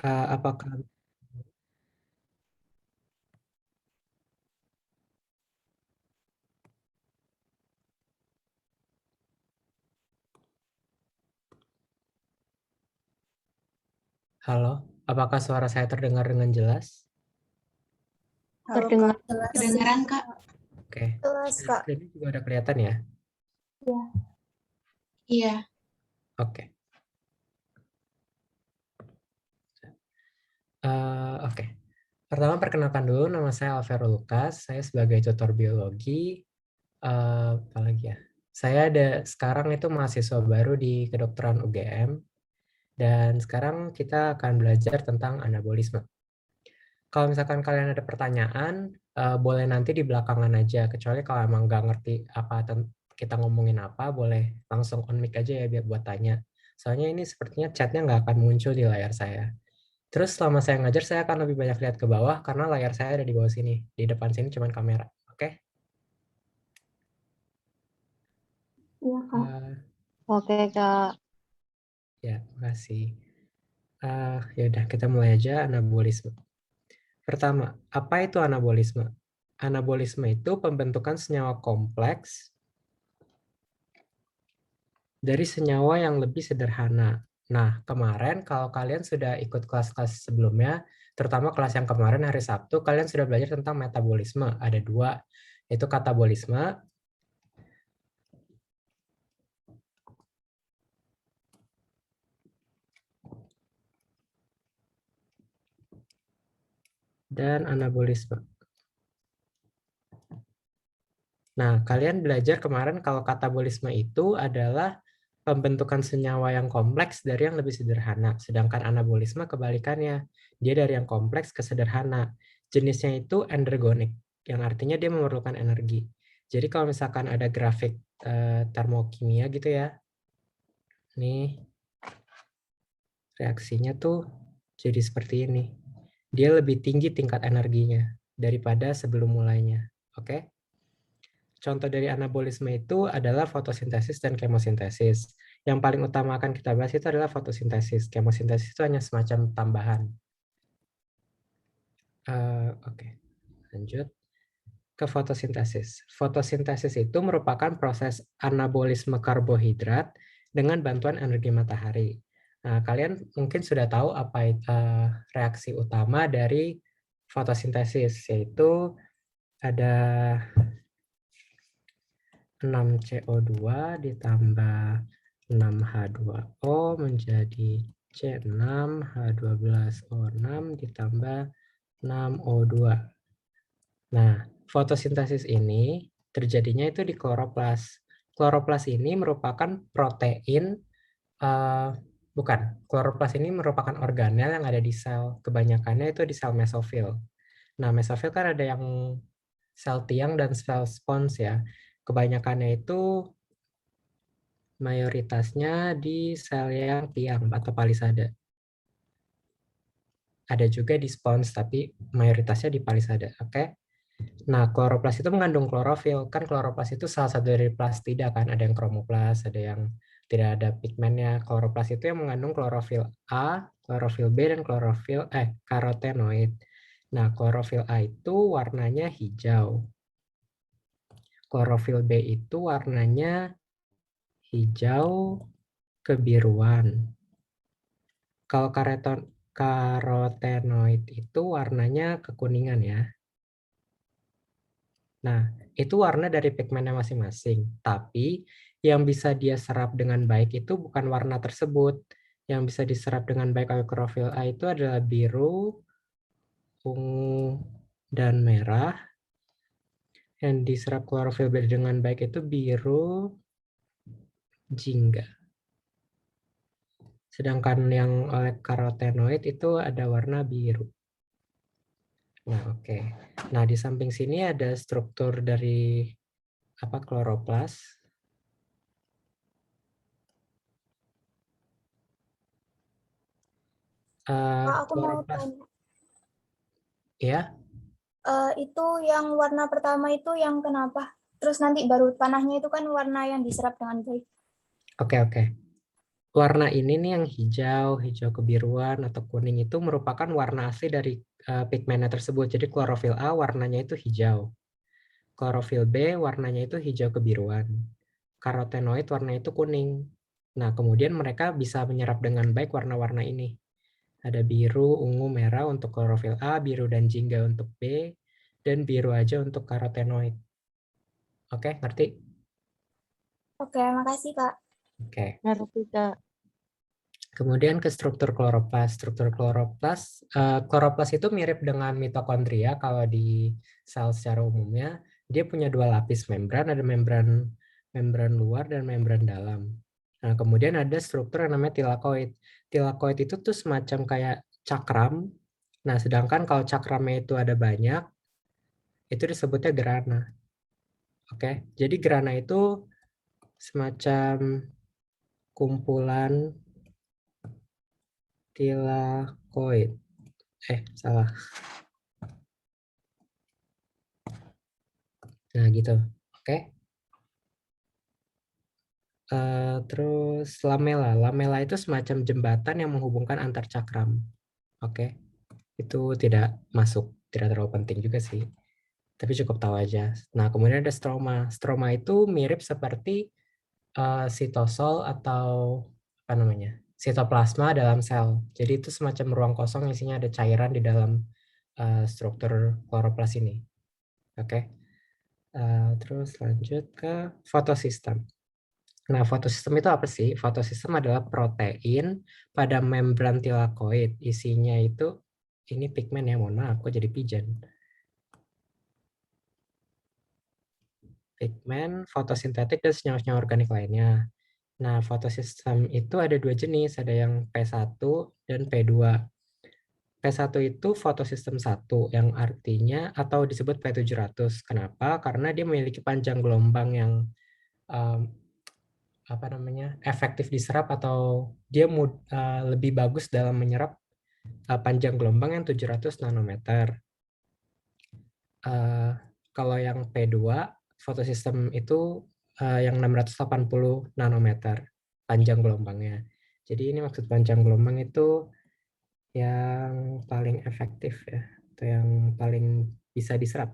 Apakah halo? Apakah suara saya terdengar dengan jelas? Halo Kak, Terdengar, jelas. kedengaran Kak. Oke. Jelas Kak. Ini juga udah kelihatan ya? Iya. Oke. Oke. Pertama perkenalkan dulu, nama saya Alvaro Lucas. Saya sebagai tutor biologi. Apalagi ya? Saya sekarang itu mahasiswa baru di kedokteran UGM. Dan sekarang kita akan belajar tentang anabolisme. Kalau misalkan kalian ada pertanyaan, boleh nanti di belakangan aja. Kecuali kalau emang nggak ngerti apa kita ngomongin apa, boleh langsung on mic aja ya biar buat tanya. Soalnya ini sepertinya chatnya nggak akan muncul di layar saya. Terus selama saya ngajar, saya akan lebih banyak lihat ke bawah karena layar saya ada di bawah sini. Di depan sini cuma kamera. Oke? Iya Kak. Eh, Oke Kak. ya, makasih. Ya udah, kita mulai aja anabolisme. Pertama, apa itu anabolisme? Anabolisme itu pembentukan senyawa kompleks dari senyawa yang lebih sederhana. Nah, kemarin kalau kalian sudah ikut kelas-kelas sebelumnya, terutama kelas yang kemarin hari Sabtu, kalian sudah belajar tentang metabolisme. Ada dua, yaitu katabolisme dan anabolisme. Nah, kalian belajar kemarin kalau katabolisme itu adalah pembentukan senyawa yang kompleks dari yang lebih sederhana, sedangkan anabolisme kebalikannya. Dia dari yang kompleks ke sederhana. Jenisnya itu endergonik, yang artinya dia memerlukan energi. Jadi kalau misalkan ada grafik termokimia gitu ya, nih reaksinya tuh jadi seperti ini. Dia lebih tinggi tingkat energinya daripada sebelum mulainya. Oke? Contoh dari anabolisme itu adalah fotosintesis dan kemosintesis. Yang paling utama akan kita bahas itu adalah fotosintesis. Kemosintesis itu hanya semacam tambahan. Oke, lanjut ke fotosintesis. Fotosintesis itu merupakan proses anabolisme karbohidrat dengan bantuan energi matahari. Nah, kalian mungkin sudah tahu apa reaksi utama dari fotosintesis, yaitu ada 6CO2 ditambah 6H2O menjadi C6H12O6 ditambah 6O2. Nah, fotosintesis ini terjadinya itu di kloroplas. Kloroplas ini merupakan protein, bukan, kloroplas ini merupakan organel yang ada di sel. Kebanyakannya itu di sel mesofil. Nah, mesofil kan ada yang sel tiang dan sel spons ya. Kebanyakannya itu mayoritasnya di sel yang tiang atau palisada. Ada juga di spons, tapi mayoritasnya di palisada. Oke. Nah, kloroplas itu mengandung klorofil. Kan klorofil itu salah satu dari plastida kan. Ada yang kromoplas, ada yang tidak ada pigmennya. Kloroplas itu yang mengandung klorofil A, klorofil B, dan karotenoid. Nah, klorofil A itu warnanya hijau. Klorofil B itu warnanya hijau kebiruan. Kalau karotenoid itu warnanya kekuningan ya. Nah, itu warna dari pigmennya masing-masing. Tapi yang bisa dia serap dengan baik itu bukan warna tersebut. Yang bisa diserap dengan baik oleh klorofil A itu adalah biru, ungu, dan merah. Yang diserap klorofil B dengan baik itu biru, jingga. Sedangkan yang oleh karotenoid itu ada warna biru. Nah, oke. Nah, di samping sini ada struktur dari kloroplas. Kak, aku mau Kloroplas tanya. ya. Itu yang warna pertama itu yang kenapa? Terus nanti baru tanahnya itu kan warna yang diserap dengan baik. Oke, oke. warna ini nih yang hijau, hijau kebiruan atau kuning itu merupakan warna asli dari pigmennya tersebut. Jadi klorofil A warnanya itu hijau. Klorofil B warnanya itu hijau kebiruan. Karotenoid warna itu kuning. Nah, kemudian mereka bisa menyerap dengan baik warna-warna ini. Ada biru, ungu, merah untuk klorofil A, biru dan jingga untuk B, dan biru aja untuk karotenoid. Oke, ngerti? Oke, makasih Kak. Oke. Ngerti, Kak. Kemudian ke struktur kloroplas. Struktur kloroplas itu mirip dengan mitokondria kalau di sel secara umumnya. Dia punya dua lapis membran, ada membran luar dan membran dalam. Nah, kemudian ada struktur yang namanya tilakoid. Tilakoid itu tuh semacam kayak cakram. Nah, sedangkan kalau cakramnya itu ada banyak, itu disebutnya grana. Oke, jadi grana itu semacam kumpulan tilakoid. Salah. Nah, gitu. Oke. Terus lamela. Lamela itu semacam jembatan yang menghubungkan antar cakram. Oke. Itu tidak masuk, tidak terlalu penting juga sih. Tapi cukup tahu aja. Nah, kemudian ada stroma. Stroma itu mirip seperti sitosol atau apa namanya? Sitoplasma dalam sel. Jadi itu semacam ruang kosong isinya ada cairan di dalam struktur kloroplas ini. Oke. Terus lanjut ke fotosistem. Nah, fotosistem itu apa sih? Fotosistem adalah protein pada membran tilakoid. Isinya itu, ini pigmen ya, mohon maaf, kok jadi pigeon. Pigmen, fotosintetik, dan senyawa-senyawa organik lainnya. Nah, fotosistem itu ada dua jenis, ada yang P1 dan P2. P1 itu fotosistem 1, yang artinya, atau disebut P700. Kenapa? Karena dia memiliki panjang gelombang yang efektif diserap atau dia lebih bagus dalam menyerap panjang gelombang yang 700 nanometer. Kalau yang P2 fotosistem itu yang 680 nanometer panjang gelombangnya. Jadi ini maksud panjang gelombang itu yang paling efektif ya, atau yang paling bisa diserap,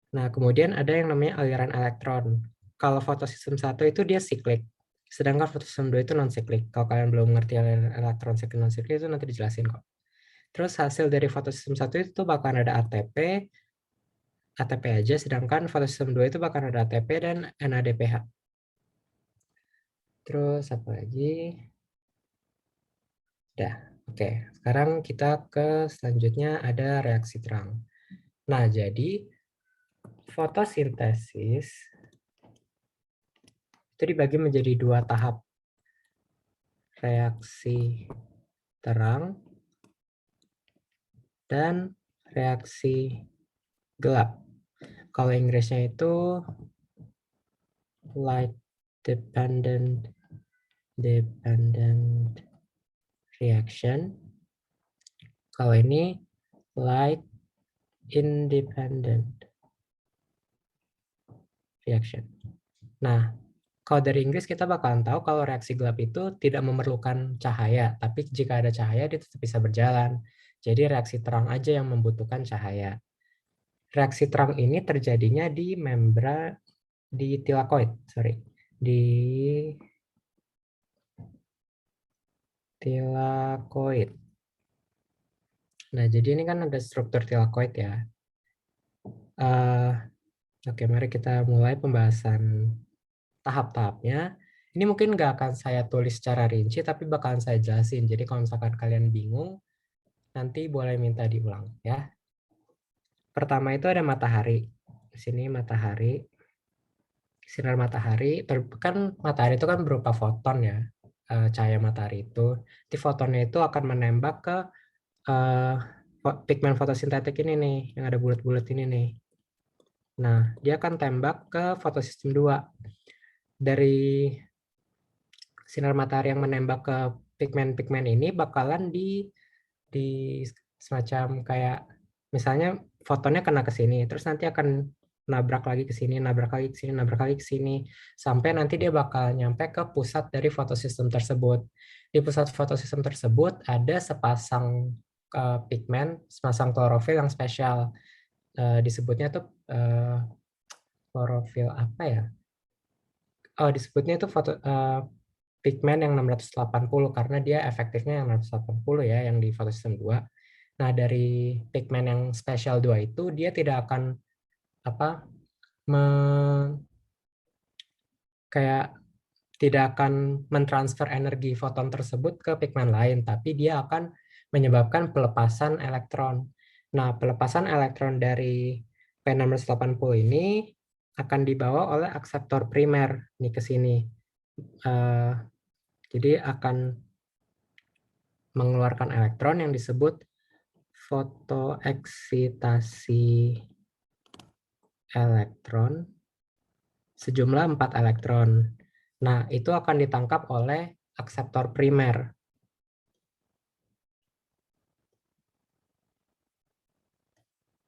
Nah, kemudian ada yang namanya aliran elektron. Kalau fotosistem 1 itu dia siklik, sedangkan fotosistem 2 itu non-siklik. Kalau kalian belum ngerti aliran elektron siklik non-siklik itu nanti dijelasin kok. Terus hasil dari fotosistem 1 itu bakalan ada ATP aja, sedangkan fotosistem 2 itu bakalan ada ATP dan NADPH. Terus apa lagi? Udah, oke. Sekarang kita ke selanjutnya ada reaksi terang. Nah, jadi fotosintesis itu dibagi menjadi dua tahap. Reaksi terang dan reaksi gelap. Kalau Inggrisnya itu light dependent reaction. Kalau ini light independent reaction. Nah, kalau dari Inggris kita bakalan tahu kalau reaksi gelap itu tidak memerlukan cahaya, tapi jika ada cahaya dia tetap bisa berjalan. Jadi reaksi terang aja yang membutuhkan cahaya. Reaksi terang ini terjadinya di membran di tilakoid, di tilakoid. Nah, jadi ini kan ada struktur tilakoid ya. Oke, mari kita mulai pembahasan tahap-tahapnya. Ini mungkin nggak akan saya tulis secara rinci, tapi bakalan saya jelasin. Jadi kalau misalkan kalian bingung, nanti boleh minta diulang ya. Pertama itu ada matahari. Di sini matahari. Sinar matahari, kan matahari itu kan berupa foton ya. Cahaya matahari itu. Di fotonnya itu akan menembak ke pigmen fotosintetik ini nih, yang ada bulat-bulat ini nih. Nah, dia akan tembak ke fotosistem 2. Dari sinar matahari yang menembak ke pigmen-pigmen ini bakalan di semacam kayak misalnya fotonnya kena ke sini, terus nanti akan nabrak lagi ke sini, nabrak lagi ke sini, nabrak lagi ke sini, sampai nanti dia bakal nyampe ke pusat dari fotosistem tersebut. Di pusat fotosistem tersebut ada sepasang pigmen, sepasang klorofil yang spesial. Disebutnya tuh klorofil apa ya? Oh, disebutnya itu pigmen yang 680 karena dia efektifnya yang 680 ya, yang di fotosistem 2. Nah, dari pigmen yang spesial 2 itu dia tidak akan kayak tidak akan mentransfer energi foton tersebut ke pigmen lain, tapi dia akan menyebabkan pelepasan elektron. Nah, pelepasan elektron dari P680 ini akan dibawa oleh akseptor primer nih ke sini. Jadi akan mengeluarkan elektron yang disebut fotoeksitasi elektron sejumlah 4 elektron. Nah, itu akan ditangkap oleh akseptor primer.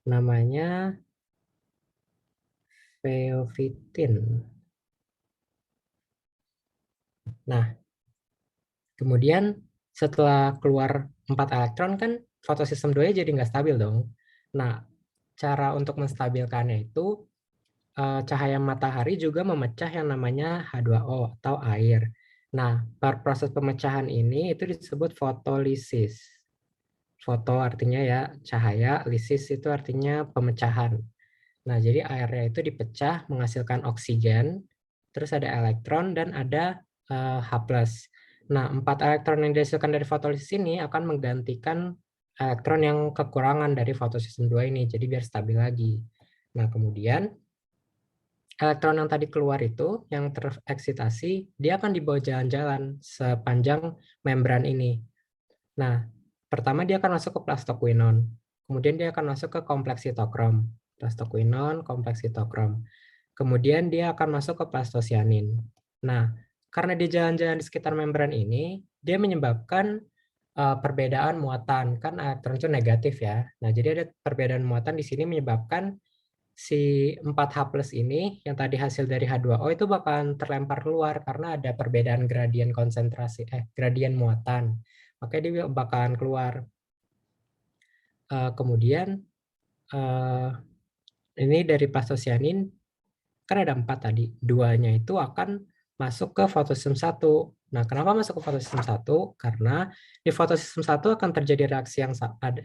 Namanya feofitin. Nah, kemudian setelah keluar 4 elektron kan fotosistem 2 jadi nggak stabil dong. Nah, cara untuk menstabilkannya itu cahaya matahari juga memecah yang namanya H2O atau air. Nah, proses pemecahan ini itu disebut fotolisis. Foto artinya ya cahaya, lisis itu artinya pemecahan. Nah, jadi airnya itu dipecah menghasilkan oksigen, terus ada elektron dan ada H+. Nah, 4 elektron yang dihasilkan dari fotolisis ini akan menggantikan elektron yang kekurangan dari fotosistem 2 ini, jadi biar stabil lagi. Nah, kemudian elektron yang tadi keluar itu, yang tereksitasi, dia akan dibawa jalan-jalan sepanjang membran ini. Nah, pertama dia akan masuk ke plastoquinon, kemudian dia akan masuk ke kompleks sitokrom. Plastoquinon, kompleks sitokrom. Kemudian dia akan masuk ke plastosianin. Nah, karena dia jalan-jalan di sekitar membran ini, dia menyebabkan perbedaan muatan. Kan elektron itu negatif ya. Nah, jadi ada perbedaan muatan di sini menyebabkan si 4H+ ini yang tadi hasil dari H2O itu bakalan terlempar keluar karena ada perbedaan gradien konsentrasi, gradien muatan. Makanya dia bakalan keluar. Kemudian ini dari plastosianin kan ada 4 tadi, 2-nya itu akan masuk ke fotosistem 1. Nah, kenapa masuk ke fotosistem 1? Karena di fotosistem 1 akan terjadi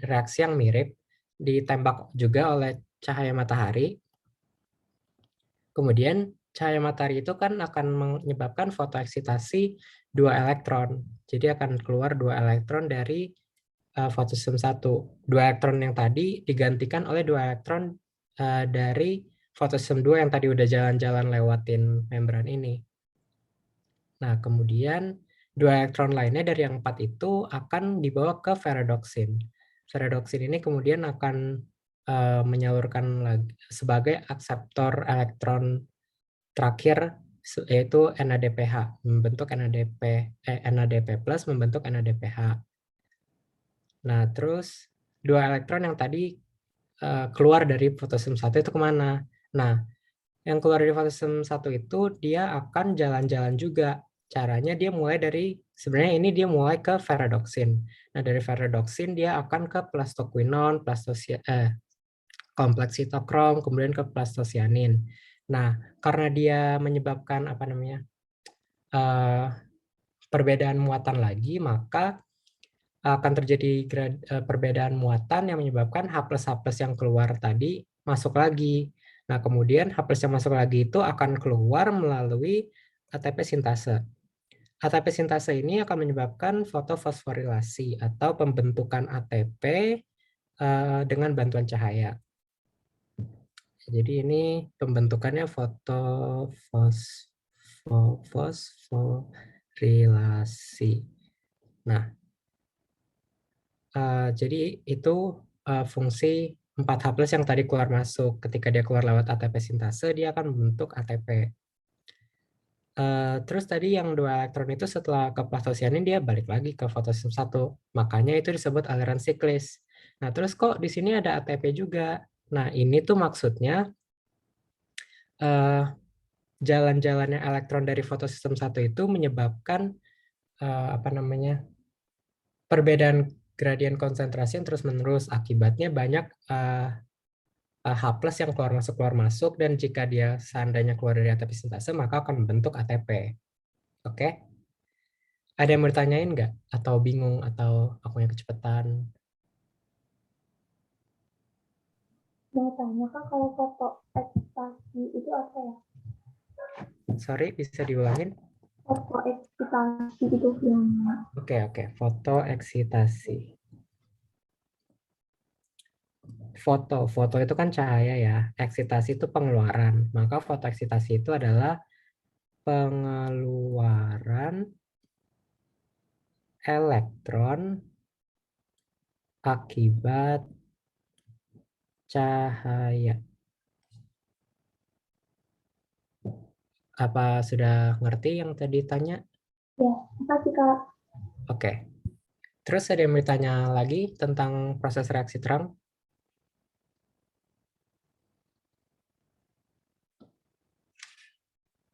reaksi yang mirip, ditembak juga oleh cahaya matahari. Kemudian cahaya matahari itu kan akan menyebabkan fotoeksitasi 2 elektron. Jadi akan keluar 2 elektron dari fotosistem 1. 2 elektron yang tadi digantikan oleh 2 elektron dari fotosistem 2 yang tadi udah jalan-jalan lewatin membran ini. Nah, kemudian 2 elektron lainnya dari yang 4 itu akan dibawa ke ferredoxin. Ferredoxin ini kemudian akan menyalurkan sebagai akseptor elektron terakhir, yaitu NADPH, membentuk NADP+ membentuk NADPH. Nah, terus 2 elektron yang tadi keluar dari fotosistem 1 itu kemana? Nah, yang keluar dari fotosistem 1 itu dia akan jalan-jalan juga. Caranya dia mulai dari, sebenarnya ini dia mulai ke ferredoxin. Nah, dari ferredoxin dia akan ke plastoquinon, kompleks sitokrom, kemudian ke plastosianin. Nah, karena dia menyebabkan perbedaan muatan lagi, maka akan terjadi perbedaan muatan yang menyebabkan H+H+ yang keluar tadi masuk lagi. Nah, kemudian H+ yang masuk lagi itu akan keluar melalui ATP sintase. ATP sintase ini akan menyebabkan fotofosforilasi atau pembentukan ATP dengan bantuan cahaya. Jadi ini pembentukannya fotofosforilasi. Nah, jadi itu fungsi 4H+ yang tadi keluar masuk. Ketika dia keluar lewat ATP sintase, dia akan membentuk ATP. Terus tadi yang 2 elektron itu setelah ke plastosianin, dia balik lagi ke fotosistem 1. Makanya itu disebut aliran siklis. Nah, terus kok di sini ada ATP juga? Nah, ini tuh maksudnya jalan-jalannya elektron dari fotosistem 1 itu menyebabkan perbedaan gradien konsentrasi yang terus-menerus. Akibatnya banyak H+ yang keluar masuk, dan jika dia seandainya keluar dari ATP sintase, maka akan membentuk ATP. Oke? Ada yang mau ditanyain nggak? Atau bingung? Atau aku yang kecepatan? Mau tanya Kak, kalau foto ekstasi itu apa ya? Sorry, bisa diulangin? Foto ekstasi itu yang Oke. Foto eksitasi. Foto itu kan cahaya ya. Eksitasi itu pengeluaran. Maka foto eksitasi itu adalah pengeluaran elektron akibat cahaya. Apa sudah ngerti yang tadi tanya? ya, apa sih Kak? Oke. Terus ada yang mau ditanya lagi tentang proses reaksi terang?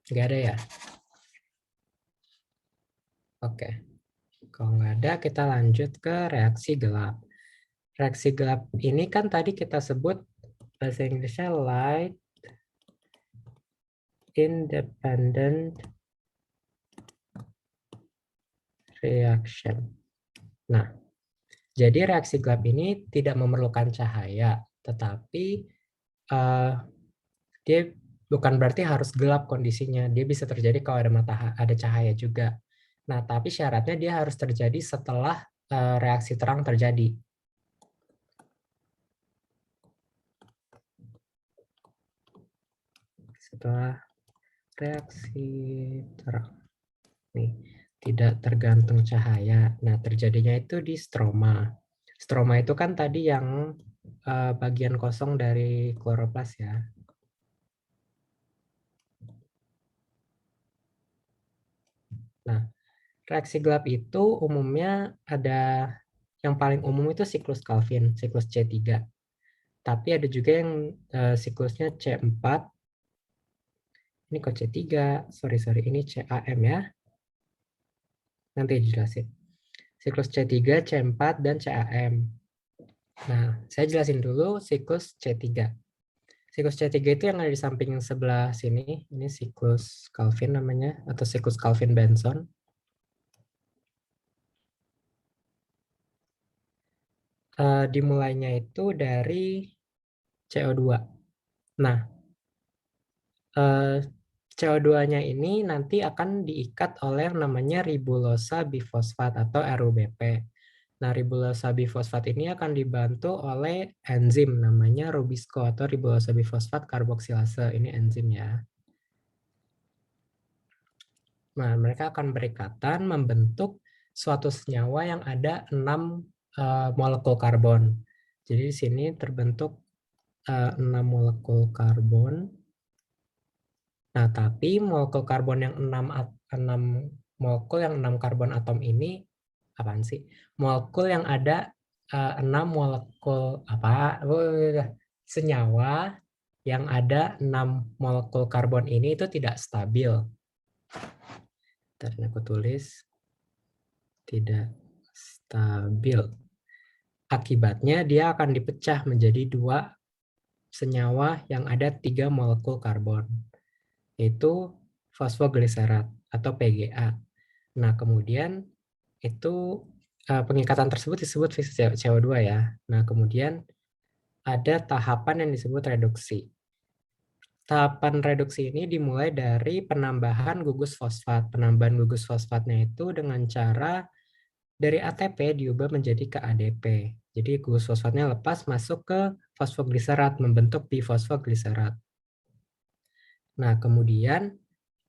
Nggak ada ya? Oke. Kalau nggak ada, kita lanjut ke reaksi gelap. Reaksi gelap ini kan tadi kita sebut bahasa Inggrisnya light independent reaction. Nah, jadi reaksi gelap ini tidak memerlukan cahaya, tetapi dia bukan berarti harus gelap kondisinya. Dia bisa terjadi kalau ada cahaya juga. Nah, tapi syaratnya dia harus terjadi setelah reaksi terang terjadi. Setelah reaksi terang. Nih, tidak tergantung cahaya. Nah, terjadinya itu di stroma. Stroma itu kan tadi yang bagian kosong dari kloroplas ya. Nah, reaksi gelap itu umumnya ada yang paling umum itu siklus Calvin, siklus C3. Tapi ada juga yang siklusnya C4. Ini kok C3, sorry, ini CAM ya. Nanti dijelasin. Siklus C3, C4, dan CAM. Nah, saya jelasin dulu siklus C3. Siklus C3 itu yang ada di samping sebelah sini. Ini siklus Calvin namanya, atau siklus Calvin-Benson. Dimulainya itu dari CO2. Nah, CO2-nya ini nanti akan diikat oleh yang namanya ribulosa bifosfat atau RUBP. Nah, ribulosa bifosfat ini akan dibantu oleh enzim namanya rubisco atau ribulosa bifosfat karboksilase. Ini enzim ya. Nah, mereka akan berikatan membentuk suatu senyawa yang ada 6 molekul karbon. Jadi di sini terbentuk 6 molekul karbon. Nah, tapi molekul karbon yang 6 molekul yang 6 karbon atom ini apaan sih? Molekul yang ada 6 molekul senyawa yang ada 6 molekul karbon ini itu tidak stabil. Ntar aku tulis tidak stabil. Akibatnya dia akan dipecah menjadi 2 senyawa yang ada 3 molekul karbon, yaitu fosfogliserat atau PGA. Nah, kemudian itu pengikatan tersebut disebut fisi CO2 ya. Nah, kemudian ada tahapan yang disebut reduksi. Tahapan reduksi ini dimulai dari penambahan gugus fosfat. Penambahan gugus fosfatnya itu dengan cara dari ATP diubah menjadi ke ADP. Jadi gugus fosfatnya lepas masuk ke fosfogliserat, membentuk bifosfogliserat. Nah, kemudian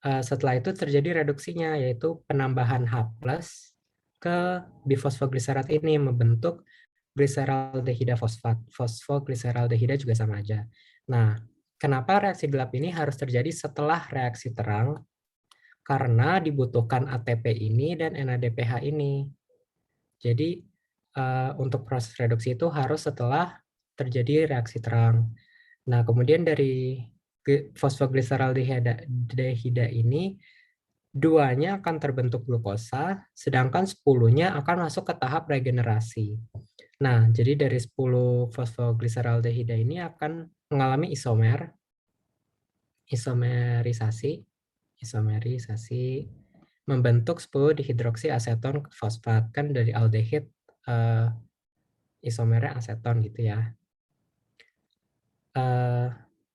setelah itu terjadi reduksinya, yaitu penambahan H+ ke bifosfogliserat ini membentuk gliseraldehida fosfat. Fosfogliseraldehida juga sama aja. Nah, kenapa reaksi gelap ini harus terjadi setelah reaksi terang? Karena dibutuhkan ATP ini dan NADPH ini. Jadi, untuk proses reduksi itu harus setelah terjadi reaksi terang. Nah, kemudian dari fosfogliserdehida ini 2-nya akan terbentuk glukosa, sedangkan 10-nya akan masuk ke tahap regenerasi. Nah, jadi dari 10 fosfogliserdehida ini akan mengalami isomerisasi, membentuk 10 dihidroksiaseton fosfat. Kan dari aldehid isomernya aseton gitu ya.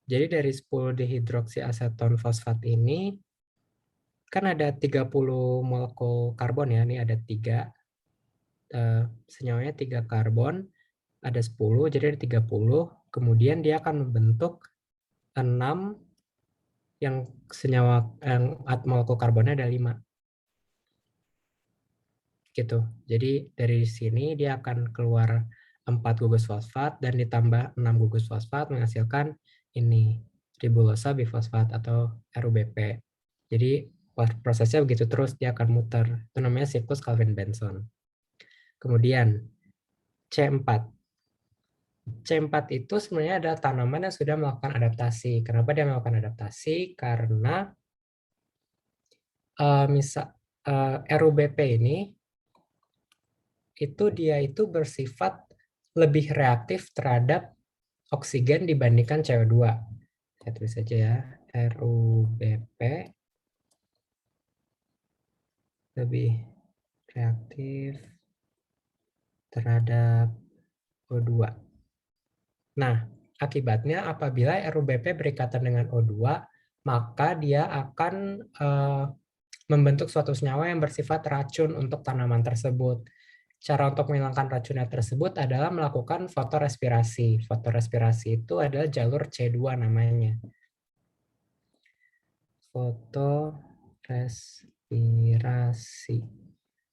Jadi dari 10 dihidroksiaseton fosfat ini kan ada 30 molekul karbon ya, ini ada 3 senyawanya 3 karbon, ada 10 jadi ada 30, kemudian dia akan membentuk 6 yang senyawa molekul karbonnya ada 5 gitu. Jadi dari sini dia akan keluar 4 gugus fosfat dan ditambah 6 gugus fosfat menghasilkan ini ribulosa bifosfat atau RUBP. Jadi prosesnya begitu terus, dia akan muter. Itu namanya siklus Calvin-Benson. Kemudian C4. C4 itu sebenarnya ada tanaman yang sudah melakukan adaptasi. Kenapa dia melakukan adaptasi? Karena RUBP ini dia itu bersifat lebih reaktif terhadap oksigen dibandingkan CO2. Saya tulis saja ya, RUBP lebih reaktif terhadap O2. Nah, akibatnya apabila RUBP berikatan dengan O2, maka dia akan membentuk suatu senyawa yang bersifat racun untuk tanaman tersebut. Cara untuk menghilangkan racunnya tersebut adalah melakukan fotorespirasi. Fotorespirasi itu adalah jalur C2 namanya. Fotorespirasi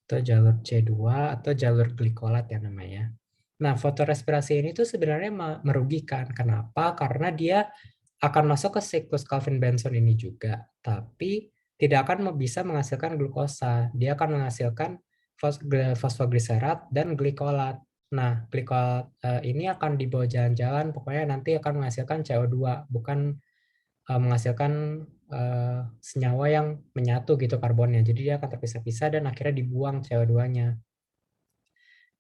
atau jalur C2 atau jalur glikolat ya namanya. Nah, fotorespirasi ini tuh sebenarnya merugikan. Kenapa? Karena dia akan masuk ke siklus Calvin-Benson ini juga, tapi tidak akan bisa menghasilkan glukosa. Dia akan menghasilkan fosfogliserat dan glikolat. Nah, glikolat ini akan dibawa jalan-jalan, pokoknya nanti akan menghasilkan CO2, bukan menghasilkan senyawa yang menyatu gitu karbonnya. Jadi dia akan terpisah-pisah dan akhirnya dibuang CO2-nya.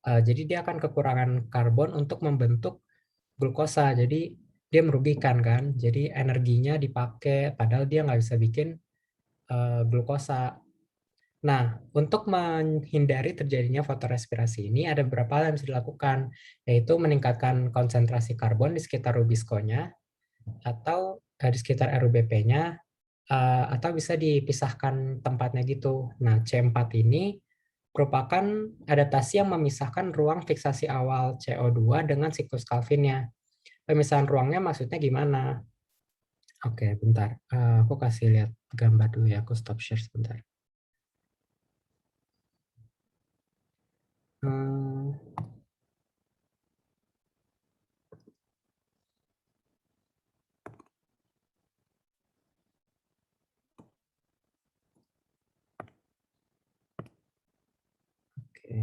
Jadi dia akan kekurangan karbon untuk membentuk glukosa. Jadi dia merugikan kan. Jadi energinya dipakai padahal dia nggak bisa bikin glukosa. Nah, untuk menghindari terjadinya fotorespirasi ini ada beberapa hal yang bisa dilakukan, yaitu meningkatkan konsentrasi karbon di sekitar Rubisco-nya atau di sekitar RUBP-nya, atau bisa dipisahkan tempatnya gitu. Nah, C4 ini merupakan adaptasi yang memisahkan ruang fiksasi awal CO2 dengan siklus Calvin-nya. Pemisahan ruangnya maksudnya gimana? Oke, bentar. Aku kasih lihat gambar dulu ya, aku stop share sebentar. Oke.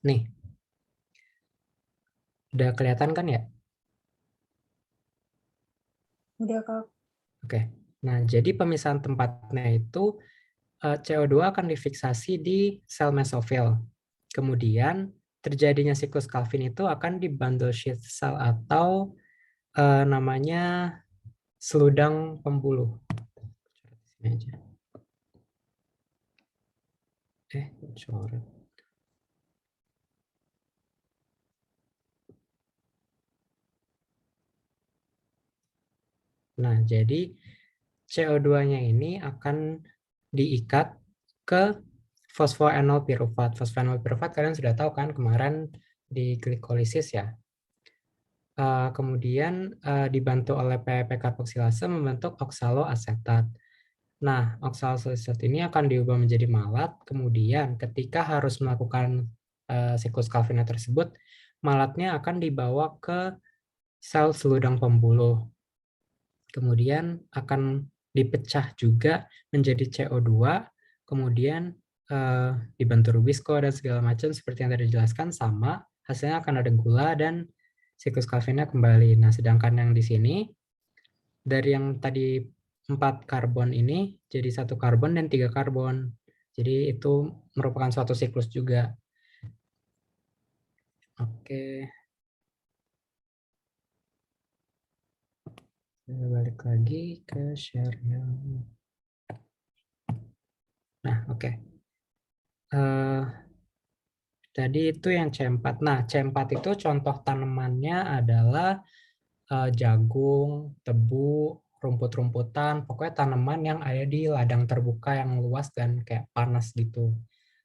Nih. Udah kelihatan kan ya? Udah, Kak. Oke. Nah, jadi pemisahan tempatnya itu CO2 akan difiksasi di sel mesofil. Kemudian terjadinya siklus Calvin itu akan di bundle sheath cell atau namanya seludang pembuluh. Sini aja. Coret. Nah, jadi CO2-nya ini akan diikat ke fosfoenol pirufat. Fosfoenol pirufat kalian sudah tahu kan kemarin di glikolisis ya. Kemudian dibantu oleh PEP karboksilase membentuk oksaloasetat. Nah, oksaloasetat ini akan diubah menjadi malat. Kemudian ketika harus melakukan siklus Calvin tersebut, malatnya akan dibawa ke sel seludang pembuluh. Kemudian akan dipecah juga menjadi CO2, kemudian dibantu Rubisco dan segala macam seperti yang tadi dijelaskan sama hasilnya akan ada gula dan siklus Calvinnya kembali. Nah, sedangkan yang di sini dari yang tadi 4 karbon ini jadi 1 karbon dan 3 karbon. Jadi itu merupakan suatu siklus juga. Oke. Saya balik lagi ke share-nya. Nah, oke. Tadi itu yang C4. Nah, C4 itu contoh tanamannya adalah jagung, tebu, rumput-rumputan, pokoknya tanaman yang ada di ladang terbuka yang luas dan kayak panas gitu.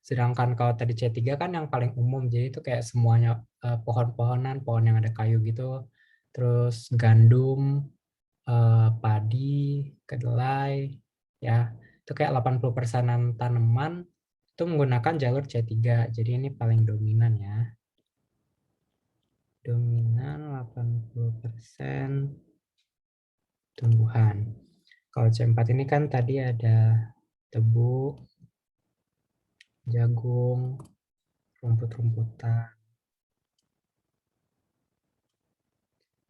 Sedangkan kalau tadi C3 kan yang paling umum, jadi itu kayak semuanya pohon-pohonan, pohon yang ada kayu gitu, terus gandum, padi, kedelai, ya itu kayak 80%-an tanaman itu menggunakan jalur C3, jadi ini paling dominan ya. Dominan 80% tumbuhan. Kalau C4 ini kan tadi ada tebu, jagung, rumput-rumputan.